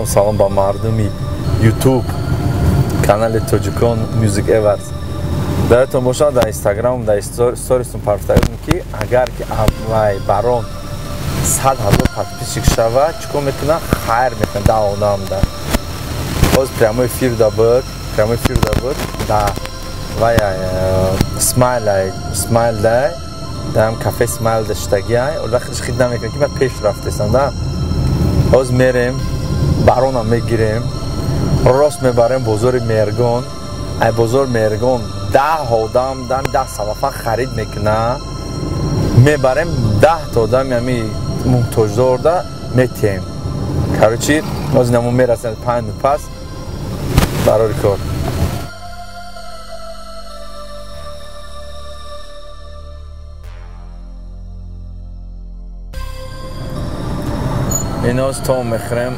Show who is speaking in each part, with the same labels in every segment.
Speaker 1: Салом ба мардуми YouTube канали Tajikistan Music Awards. Даётон бошад дар Инстаграм дар стористон парфтаидум ки агар ки аввай Барон 100,000 подписчик шавад чикор мекунам хайр мекунам да одамда. Боз прямой эфир да буд да вай смайл дай дам кафе смайл даштаги ола хидш хидна мекунам ки ма пеш рафтесам да. Боз мерем Барона мегирем рост мебарем бозори Мергон ай бозор Мергон 10 одам дан 10 салафа харид мекуна мебарем 10 та одам ями муҳтоҷдор да метем короче боз намо мерасем 5 минут пас барори кор иноз то мехрем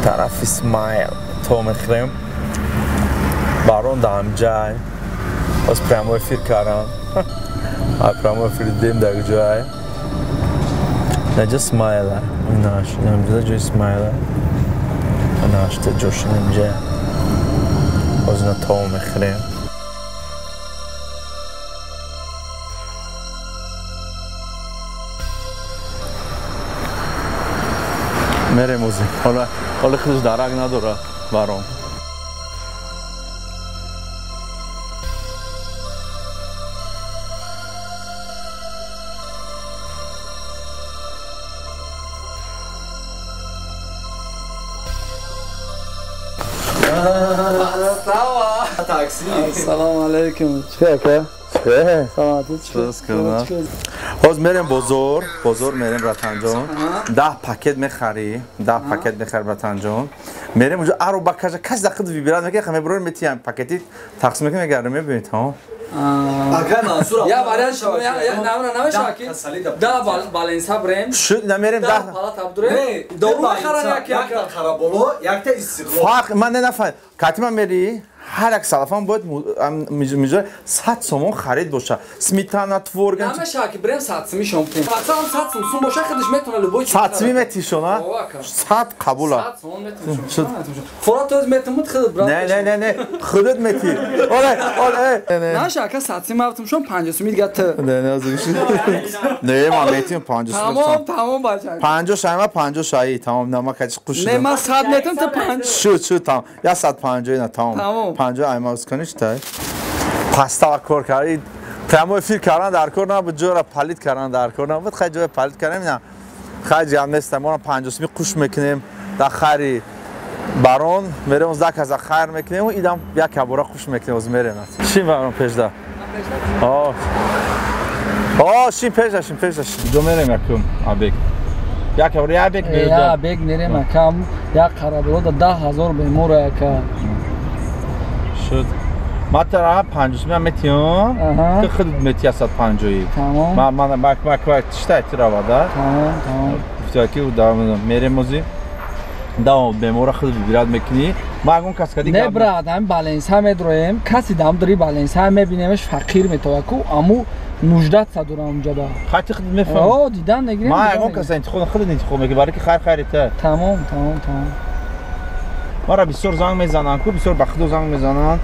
Speaker 1: тарафи смайл то мехрем Барон да ҳамҷай боз прямой эфир кардам прямой эфир дем дар ҷой наҷа смайла инаш намҷа ҷои смайла инашта ҷошин намҷа боз на то мехрем мерем узи ҳола худаш дарак надора Барон
Speaker 2: Assalomu alaykum. Chiqay aka.
Speaker 1: Chiqay.
Speaker 2: Salomatik.
Speaker 1: Hoz merem bozor merem Ratanjon. 10 paket mexari, 10 paket mexar Ratanjon. Merem unja aro bakaja kaç dakika vibrat meke khame bror metiyam paketi taqsim meke megarim mebinit ha.
Speaker 2: Aka Mansur. Ya bariyan şava ya namra şaki. Da balensa brem.
Speaker 1: Şu namerem da.
Speaker 2: Palat abdure. Doğru kharan yakta kharabolo, yakta istiqlal.
Speaker 1: Fark man ne nafay. Katima meri هر یک سلفان باید میجای 100 سومون خرید باشه سمیتانا تورگن
Speaker 2: همه شاکی بریم 100 سمی شما مثلا 100 سوم باشه خودش میتونه لبوی
Speaker 1: 100 سمی میتیشونه 100 قبوله
Speaker 2: 100 سوم میتونه فرات از میتونه خودت برات
Speaker 1: نه خودت میتی اوله
Speaker 2: نه شاکا 100 سمی گفتم شما 50 سمی دیگه
Speaker 1: نه ازش نه ما میتیم 50 سمی
Speaker 2: تمام باشه
Speaker 1: 50 شایما 50 شایی تمام نه ما کاش خوش
Speaker 2: نه ما 100 میتونم تا 50
Speaker 1: شو تمام یا 150 نه تمام 50 ایماز کنیش تای پاستا و کار کردید تمام فیل کردن در کار نه بود جورا پالیت کردن در کار نه بود خیلی جای پالیت کردیم نه خیلی جمع نیست ما 50 سمی قوش میکنیم در خری بارون میریم از دک از خیر میکنیم و ایدام یک کبورا قوش میکنیم از میریم چی بارون پیش ده شیم پیش دو میریم یکم آبیک یک کبورا یک بیرون
Speaker 2: یا بیگ میریم کم یک خرابلو 10,000 بیمور که
Speaker 1: شد ما ترا 50 می متیون تو خودت متی 150
Speaker 2: تمام
Speaker 1: من باک تشتا ترا وادا تمام گفتاکی و دام میریم موزی دام بیمار خود بیراد میکنی ما اون کاسکادی
Speaker 2: نه براد هم بالانس هم درویم کسی دام داری بالانس هم میبینیمش فقیر میتوکو امو نجدت صدور اونجا دا
Speaker 1: خاطر خود میفهم
Speaker 2: دیدن نگیریم
Speaker 1: ما اون کسی انتخاب خود انتخاب میگه برای که خیریته
Speaker 2: تمام
Speaker 1: ما را بسیار زنگ میزنن کو بسیار بخدو زنگ میزنن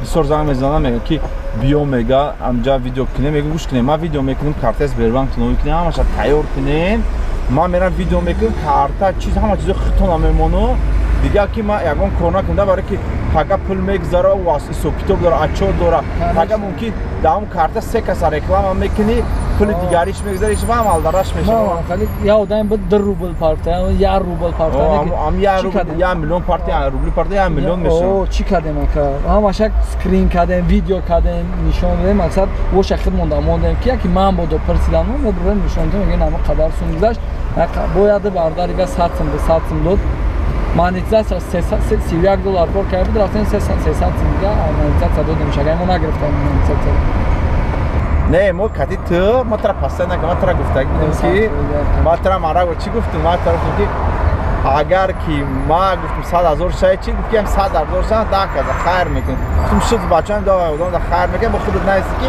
Speaker 1: بسیار زنگ میزنن میگن که بیو میگه امجا ویدیو کنیم میگه گوش کنیم ما ویدیو میکنیم کارتس بربانک نوی کنیم همش تیار کنیم ما میرم ویدیو میکنیم کارت چیز همه چیز خطونا میمونو دیگه که ما یگان کرونا کنده برای که فقط پول میگذاره و واسه سوپیتو داره اچو داره فقط ممکن دام کارت سه کس رکلام میکنی پول دیگریش میگذاره هیچ هم مالدارش میشه
Speaker 2: خالی یا آدم بود 2 روبل پارت یا 1 روبل پارت
Speaker 1: ام 1 روبل 1 میلیون پارت 1 روبل پارت 1 میلیون میشه
Speaker 2: او چی کردیم که همش اسکرین کردیم ویدیو کردیم نشون دادیم مقصد و شخص موندم که من بود پرسیدم و برام نشون دادم میگه نما قدر سون گذشت باید برداری 100 سم داد مانیتزاسیون $31 پر کرد بود رفتن 300 دیگه مانیتزاسیون داد نمیشه اگه ما نگرفتم مانیتزاسیون
Speaker 1: نه ما کدی تو ما ترا پاستا نکردم ما ترا گفتم که ما ترا مرا چی گفتم ما ترا گفتم اگر کی ما گفتم 100,000 شای چی گفتم 100,000 شای 10,000 خیر میکنم گفتم شد بچه‌ام دا خیر میکنم با خودت نیست که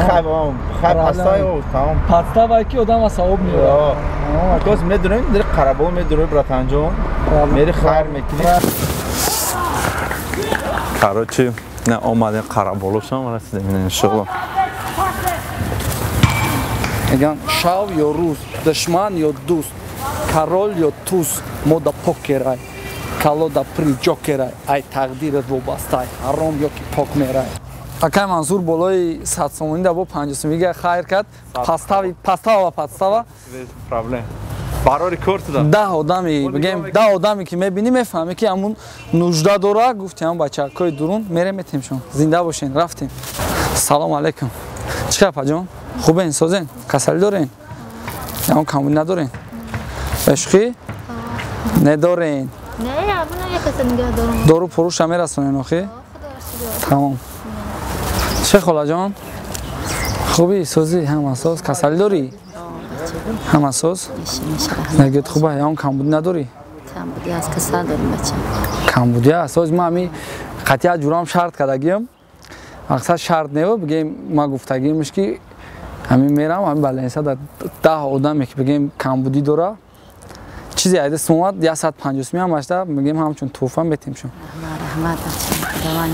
Speaker 1: хай пастаи тамом
Speaker 2: подстава ки одам асабоб меёрад
Speaker 1: тоз медонем дар қарабол медурӯй братанҷон мери хайр мекунӣ короче на омадем қараболошам расидем иншаллоҳ
Speaker 2: меган шав ё рӯз душман ё дӯст король ё туз мода покерай калода при ҷокерай ай тақдират вобастай ҳаром ёки пок мерай акай мансур болои 100 сомонӣ да бо 50 сомонӣ хайр кард пастава ва подстава
Speaker 1: проблем баро рекорд дад
Speaker 2: 10 одами бигем 10 одами ки мебинӣ мефаҳме ки ҳамун нужда дора гуфтем бачакои дурун мерем метемшон зинда бошен рафтем салом алайкум чиқар паҷон хубен созен касалӣ дорен ям камбуд надорен эшқи недорен
Speaker 3: не я буна як каса нигоҳ дорам
Speaker 2: дору фурӯша мерасонен охи тамом чӣ холаҷон хуби созӣ ҳамасоз касалӣ дорӣ ҳамасоз нагед хуба ям камбуд надорӣ
Speaker 3: камбуди аст касал дорам бача
Speaker 2: камбуди аст оз ма ми қатъия ҷурам шарт кардагиам мақсад шарт нео бигем ма гуфтагиамш ки ҳамин мерам ҳамин баленса дар 10 одаме ки бигем камбудӣ дора чизе айда сумад 150 сомӣ ҳам ашта мегем ҳамчун туҳфа метемшон
Speaker 3: раҳмат бача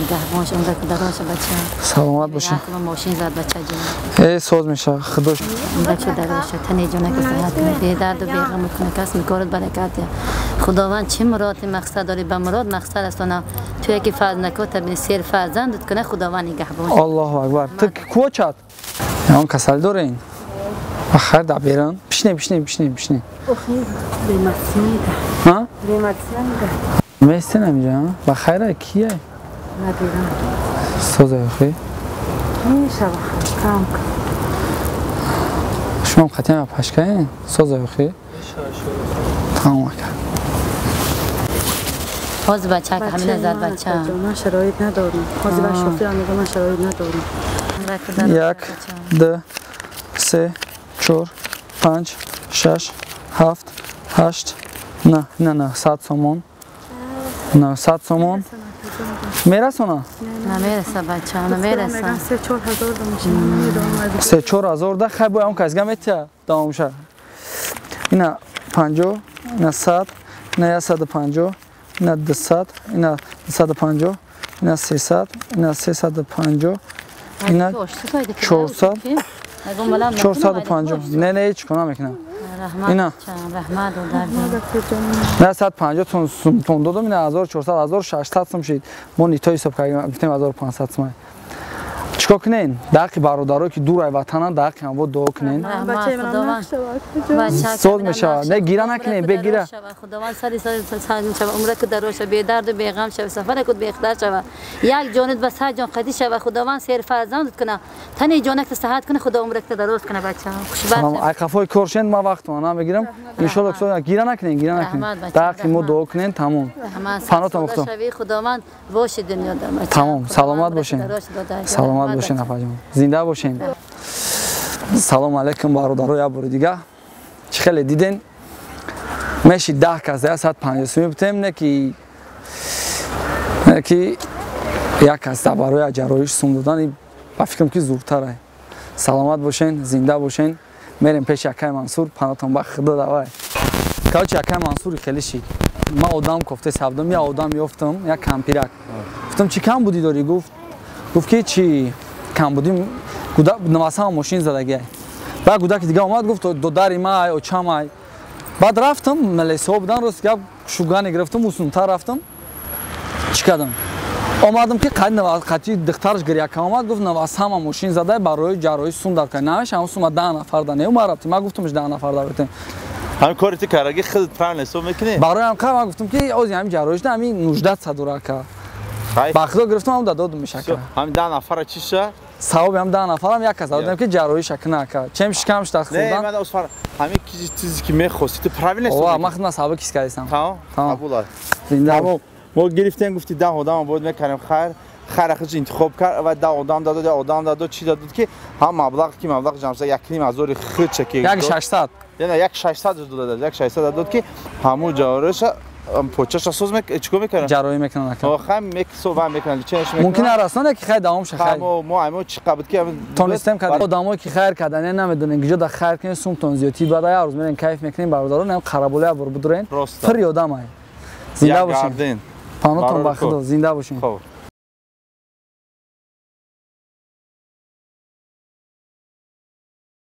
Speaker 3: нигоҳбонш умра кудароша бача
Speaker 2: саломат боши
Speaker 3: мошин зад бача ҷон
Speaker 2: соз меша худош
Speaker 3: бача дароша тане ҷона касаҳат бедарду беғам мекуна кас микорат баракат худованд чӣ муроди мақсад дори ба мурод мақсад аст она ту яки фарз накот табини сер фарзандут куна худованд нигоҳбонш
Speaker 2: аллоҳу акбар ту кучат ям касал дорен ахар да беран пишне ها؟ میسته نمیجا بخیره کیه؟
Speaker 3: ندیدم
Speaker 2: سوزه بخی؟
Speaker 3: میشه کم
Speaker 2: شما خطیم با پشکه سوزه بخی؟ تمام کرد
Speaker 3: باز بچه که همین زد بچه
Speaker 4: من شرایط ندارم بازی بر شوفی هم میگه من شرایط ندارم
Speaker 2: 1 2 3 4 5 6 7 8 نه 100 سومون نه 100 سومون میرسونه
Speaker 3: نمیرسه بچه نمیرسه
Speaker 2: 3-4 هزار ده خیلی باید اون کسگه میتیه داموشه اینا 50 اینا 100 اینا 150 اینا 200 اینا 250 اینا 300 اینا 350 اینا 400 450 نه هیچ کنم میکنم اینا نه 150 تون دادم اینا 1400 1600 سوم شد ما نیتا حساب کردیم گفتیم 1500 سوم چیکار کنین دقیق برادرها که دور از وطنن دقیق هم با دعا کنین
Speaker 4: بچه من نقشه
Speaker 2: سوز میشه نه گیره نکنین بگیره
Speaker 3: خداوند سالی شب عمره که دروش به درد و به غم شب سفر کد به اختیار شب یک جانت بس هر جان قدی شب خداوند سیر فرزند کنه تنی جانت که صحت کنه خدا عمره که دروش کنه بچه
Speaker 2: سلام ای کفای کورشند ما وقت ما بگیرم ان شاء الله سوز گیره نکنین دقیق ما دعا کنین تمام فنات مختم
Speaker 3: خداوند باشه دنیا در
Speaker 2: تمام سلامت باشین سلامت باشین افاجون زنده باشین سلام علیکم برادرای ابرو دیگه چه خیلی دیدین میشه 10 کس 150 سومی بتیم نه کی یک کس برای جرایش سوم دادن با فکرم که زورتره سلامت باشین زنده باشین میریم پیش یکای منصور پناهتون با خدا دوای کاچ یکای منصور خیلی شیک ما آدم گفته سبدم یا آدم یافتم یک کمپیرک گفتم چی کم بودی داری گفت که چی کم بودیم گودا نواسا ماشین زدگی بعد گودا که دیگه اومد گفت دو دری مای او چمای بعد رفتم ملیسا بودن روز که شوگانی گرفتم وسونتر رفتم چیکردم اومدم که قطعی دخترش گریه که اومد گفت نواسا ماشین زده برای جراحی سون در کنه نمیشه هم سوم 10 نفر دنه ما رفتیم ما گفتمش 10 نفر داریم
Speaker 1: همین کاری کارگی خود پران حساب میکنی
Speaker 2: برای هم کار ما گفتم که اوزی همین جراحیش نه همین 19 صدورا که با خدا گرفتم هم دادم میشه
Speaker 1: همین 10 نفر چیشه
Speaker 2: ثواب هم 10 نفرم یک کس دادم که جراحی شک نکرد چم شکمش دست خوردن
Speaker 1: نه من اصلا همین چیزی که میخواستی تو پروین حساب
Speaker 2: اوه ما خدمت ثواب کیس کردم
Speaker 1: تمام قبول زنده ما گرفتیم گفتی 10 آدم بود میکنیم خیر اخش انتخاب کرد و 10 آدم داد چی داد که هم مبلغ که مبلغ جمع 1.5 خرد چکی
Speaker 2: 600
Speaker 1: یعنی 600 داد 600 داد که همون جارش پوچش سوز چیکار میکنن
Speaker 2: جراحی میکنن
Speaker 1: آخه میکسو میکنن چش میکنن
Speaker 2: ممکنه رسانه که خیر دوام شه خیر
Speaker 1: ما چی قبض که
Speaker 2: تونستم که آدمایی که خیر کردن نمیدونن که جدا خیر کنن سوم تون زیادی بعد یا روز میرن کیف میکنین برادران هم خرابوله بر بدرین فر یادم زنده باشین پانوتون بخدا زنده باشین